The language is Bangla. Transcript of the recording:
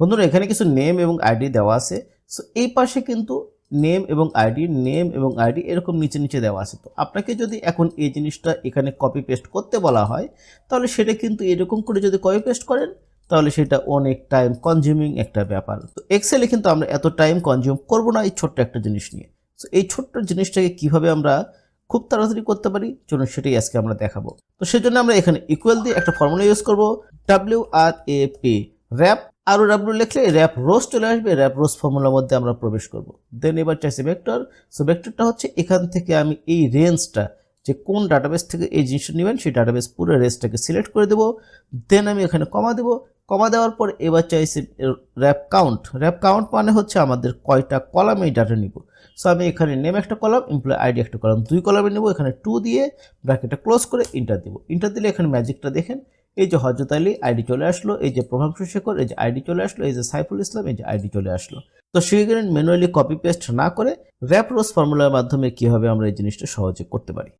বন্ধুরা এখানে কিছু নেম এবং আইডি দেওয়া আছে। সো এই পাশে কিন্তু নেম এবং আইডি এরকম নিচে নিচে দেওয়া আছে। তো আপনাকে যদি এখন এই জিনিসটা এখানে কপি পেস্ট করতে বলা হয়, তাহলে সেটা কিন্তু এরকম করে যদি কপি পেস্ট করেন, তাহলে সেটা অনেক টাইম কনজিউমিং একটা ব্যাপার। তো এক্সেলে কিন্তু আমরা এত টাইম কনজিউম করব না এই ছোট্ট একটা জিনিস নিয়ে। সো এই ছোট্ট জিনিসটাকে কিভাবে আমরা খুব তাড়াতাড়ি করতে পারি, চলুন সেটাই আজকে আমরা দেখাবো। তো সেজন্য আমরা এখানে ইকুয়াল দিয়ে একটা ফর্মুলা ইউজ করব, WRAP, র্যাপ আর ডাব্লিউ লিখলে র্যাপ রোজ চলে আসবে। র্যাপ রোজ ফর্মুলার মধ্যে আমরা প্রবেশ করব। দেন এবার চাইছে ভেক্টর। সো ভেক্টরটা হচ্ছে এখান থেকে আমি এই রেঞ্জটা, যে কোন ডাটাবেস থেকে এই জিনিসটা নেবেন সেই ডাটাবেস পুরো রেঞ্জটাকে সিলেক্ট করে দেবো। দেন আমি এখানে কমা দেবো। কমা দেওয়ার পর এবার চাইছি র্যাপ কাউন্ট। র্যাপ কাউন্ট মানে হচ্ছে আমাদের কয়টা কলাম এই ডাটা নিব। সো আমি এখানে নেম একটা কলাম, এমপ্লয় আইডি একটা কলাম, 2 কলামে নেব। এখানে 2 দিয়ে ব্র্যাকেটটা ক্লোজ করে ইন্টার দেবো। ইন্টার দিলে এখানে ম্যাজিকটা দেখেন, এই যে হযরত আলী আইডি চলে আসলো, এই যে প্রভাবশী শেখর এই যে আইডি চলে আসলো, এই যে সাইফুল ইসলাম এই যে আইডি চলে আসলো। তো সেখানে ম্যানুয়ালি কপি পেস্ট না করে র্যাপ রোজ ফর্মুলার মাধ্যমে কিভাবে আমরা এই জিনিসটা সহজে করতে পারি।